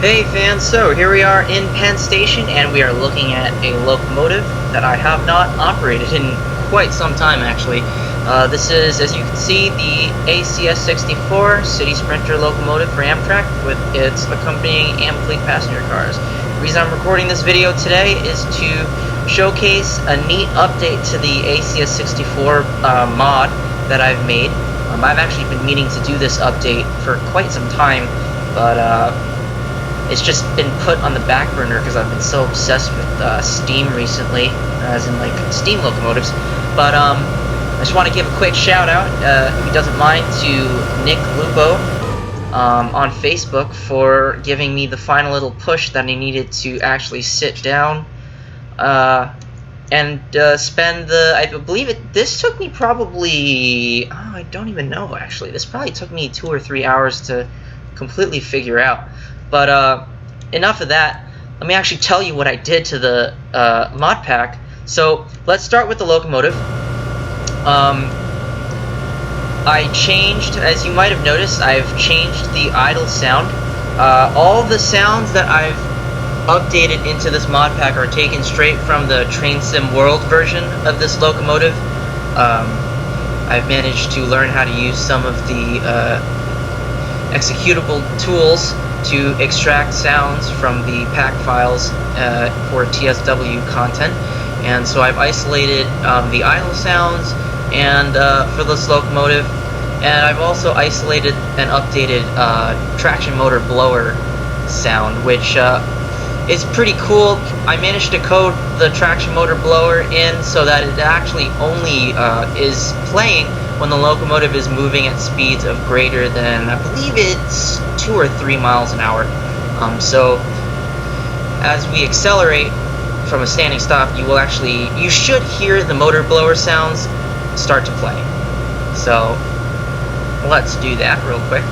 Hey fans, so here we are in Penn Station and we are looking at a locomotive that I have not operated in quite some time actually. This is, as you can see, the ACS-64 City Sprinter locomotive for Amtrak with its accompanying Amfleet passenger cars. The reason I'm recording this video today is to showcase a neat update to the ACS-64 mod that I've made. I've actually been meaning to do this update for quite some time, but it's just been put on the back burner because I've been so obsessed with Steam recently, as in like Steam locomotives. But I just want to give a quick shout out, if he doesn't mind, to Loco on Facebook for giving me the final little push that I needed to actually sit down and spend the, I believe this took me probably, I don't even know actually, this probably took me 2 or 3 hours to completely figure out. But enough of that. Let me actually tell you what I did to the mod pack. So let's start with the locomotive. I changed, as you might have noticed, I've changed the idle sound. All the sounds that I've updated into this mod pack are taken straight from the Train Sim World version of this locomotive. I've managed to learn how to use some of the executable tools to extract sounds from the pack files for TSW content, and so I've isolated the idle sounds and for this locomotive, and I've also isolated and updated traction motor blower sound, which is pretty cool. I managed to code the traction motor blower in so that it actually only is playing when the locomotive is moving at speeds of greater than, I believe it's 2 or 3 miles an hour. So as we accelerate from a standing stop, you should hear the motor blower sounds start to play. So let's do that real quick.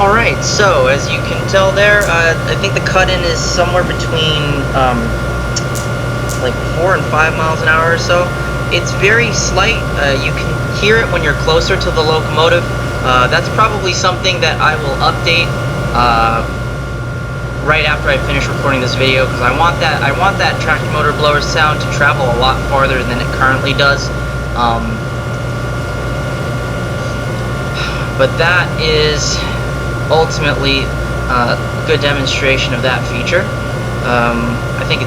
Alright, so as you can tell there, I think the cut-in is somewhere between like 4 and 5 miles an hour or so. It's very slight. You can hear it when you're closer to the locomotive. That's probably something that I will update right after I finish recording this video, because I want that traction motor blower sound to travel a lot farther than it currently does. But that is ultimately a good demonstration of that feature. I think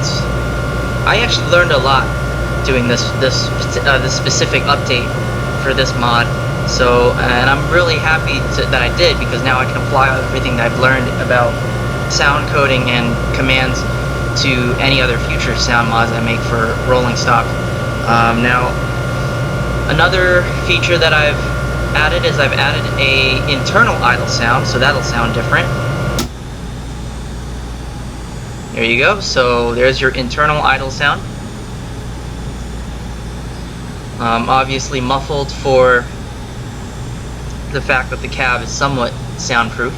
I actually learned a lot doing this specific update for this mod. So, and I'm really happy that I did, because now I can apply everything that I've learned about sound coding and commands to any other future sound mods I make for rolling stock. Now, another feature that I've added is I've added a internal idle sound, so that'll sound different. There you go. So there's your internal idle sound. Obviously muffled for the fact that the cab is somewhat soundproof.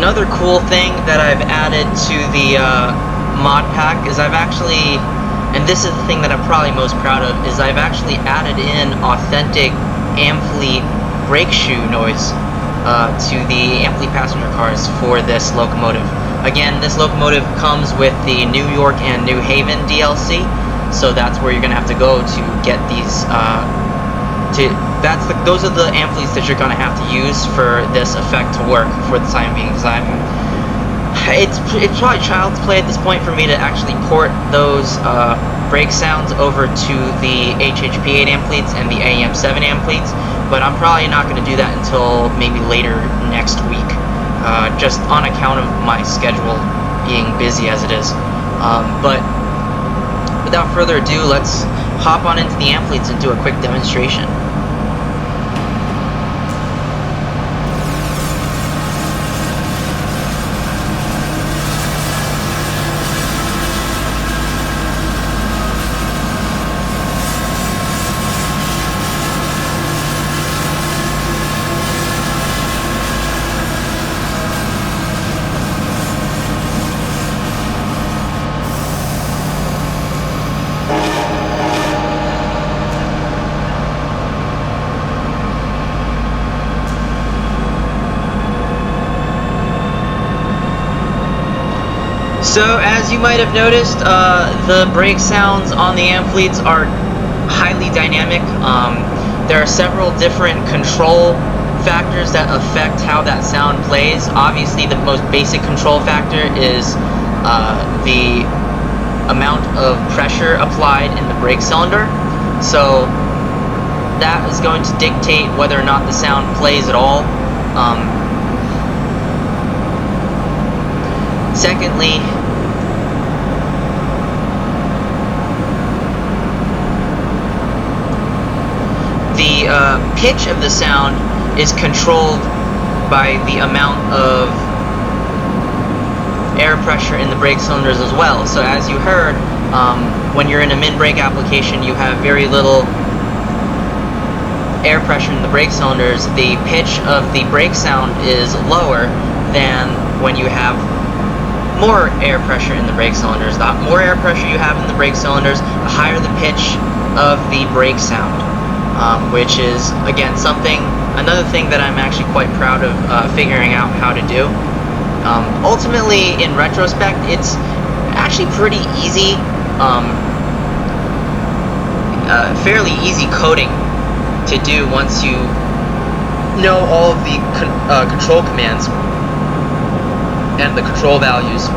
Another cool thing that I've added to the mod pack is I've actually, and this is the thing that I'm probably most proud of, is I've actually added in authentic Amfleet brake shoe noise to the Amfleet passenger cars for this locomotive. Again, this locomotive comes with the New York and New Haven DLC, so that's where you're gonna have to go to get these. Those are the Amfleets that you're gonna have to use for this effect to work for the time being. Because it's probably child's play at this point for me to actually port those brake sounds over to the HHP8 Amfleets and the AM7 Amfleets, but I'm probably not going to do that until maybe later next week, just on account of my schedule being busy as it is. But without further ado, let's hop on into the Amfleets and do a quick demonstration. So, as you might have noticed, the brake sounds on the Amfleets are highly dynamic. There are several different control factors that affect how that sound plays. Obviously, the most basic control factor is the amount of pressure applied in the brake cylinder. So, that is going to dictate whether or not the sound plays at all. Secondly, the pitch of the sound is controlled by the amount of air pressure in the brake cylinders as well. So as you heard, when you're in a mid-brake application, you have very little air pressure in the brake cylinders. The pitch of the brake sound is lower than when you have more air pressure in the brake cylinders. The more air pressure you have in the brake cylinders, the higher the pitch of the brake sound, which is, again, another thing that I'm actually quite proud of figuring out how to do. Ultimately, in retrospect, it's actually pretty easy, fairly easy coding to do once you know all of the control commands and the control values.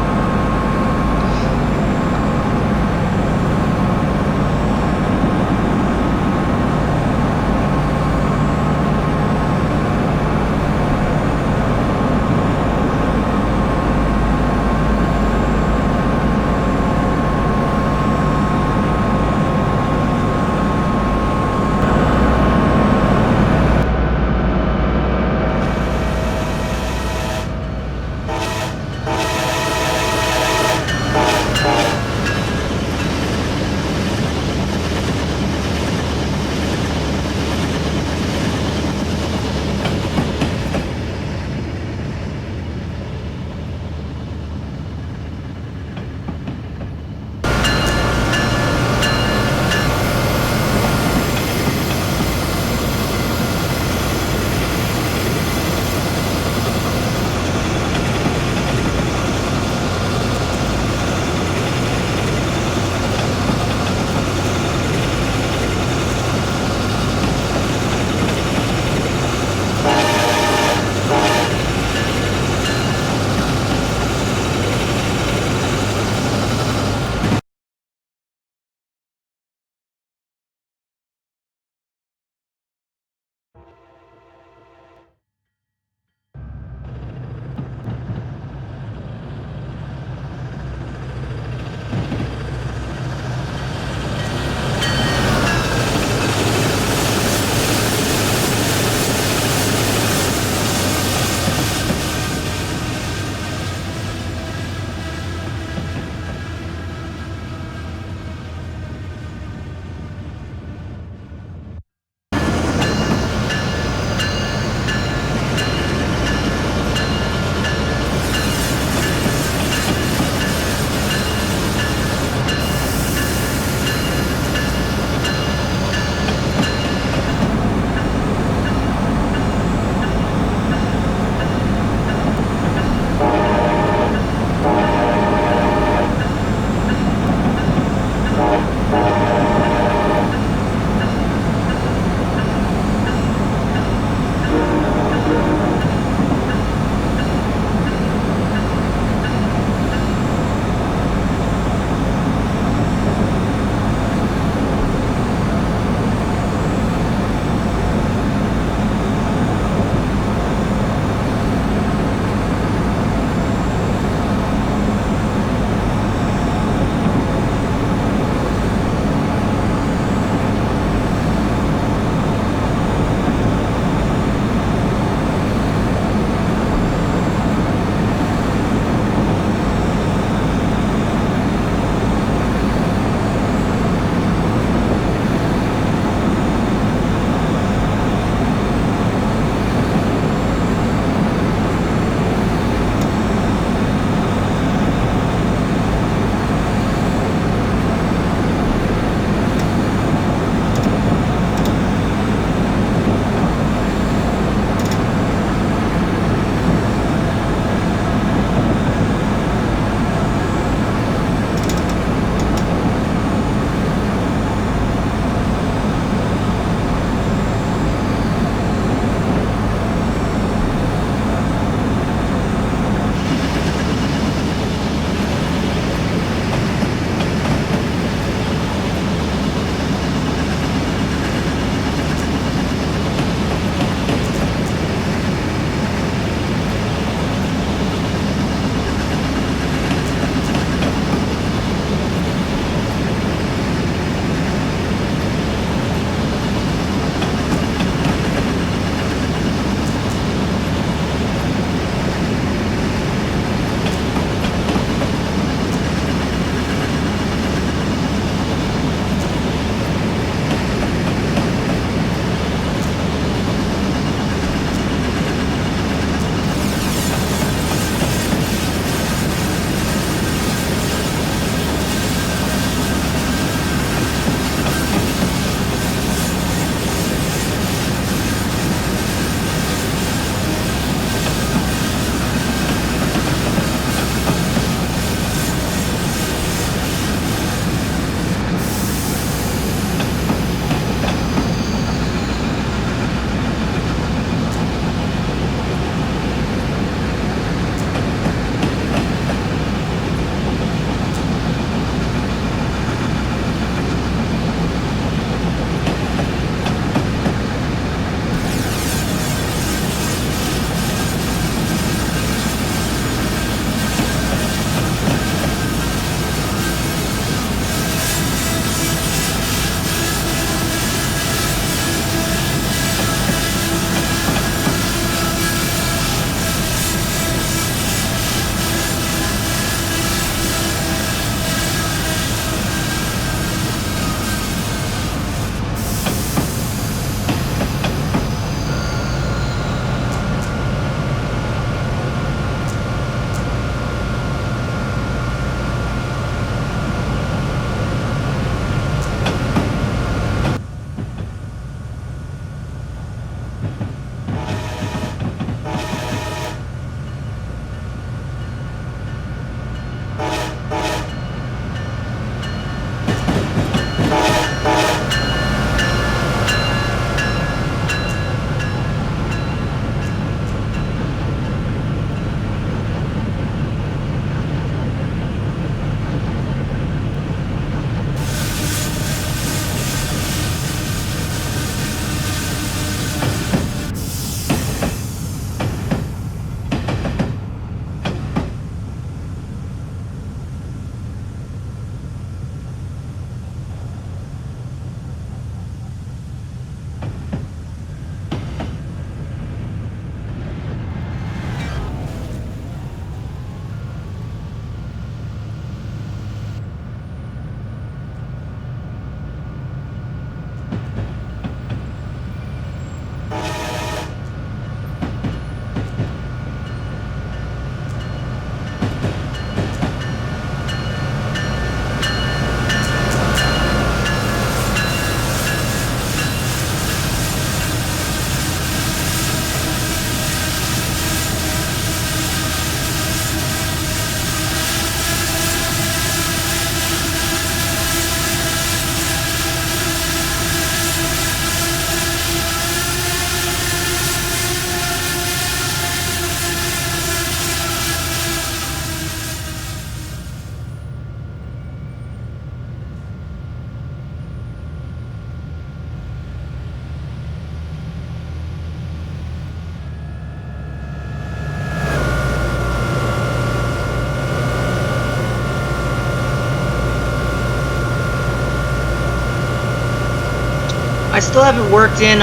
I still haven't worked in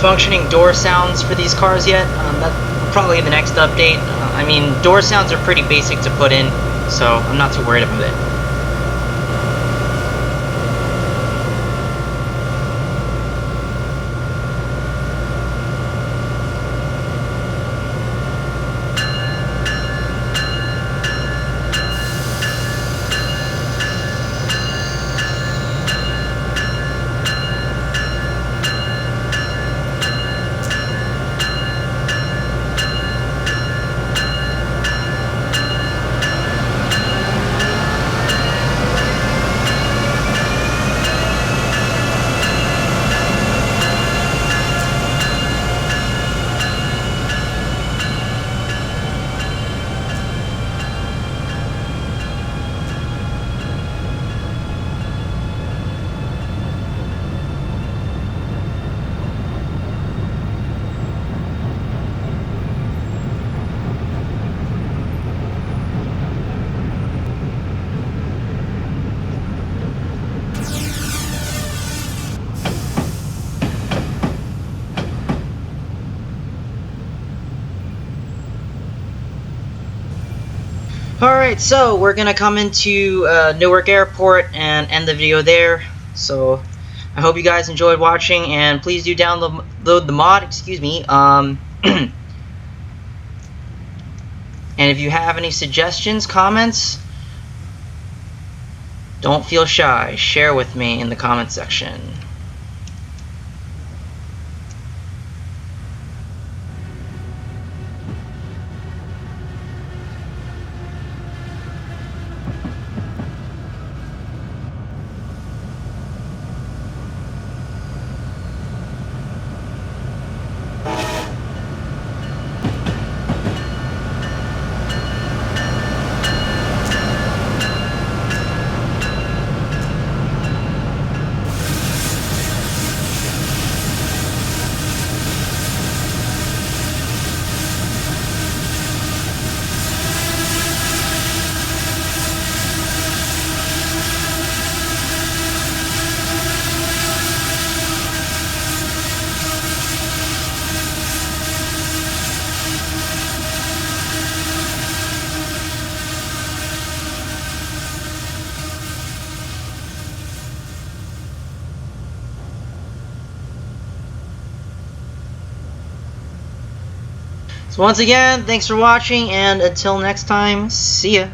functioning door sounds for these cars yet. That probably the next update. I mean, door sounds are pretty basic to put in, so I'm not too worried about it. Alright, so we're gonna come into Newark Airport and end the video there. So I hope you guys enjoyed watching, and please do download the mod, excuse me. And if you have any suggestions, comments, don't feel shy. Share with me in the comment section. So once again, thanks for watching, and until next time, see ya.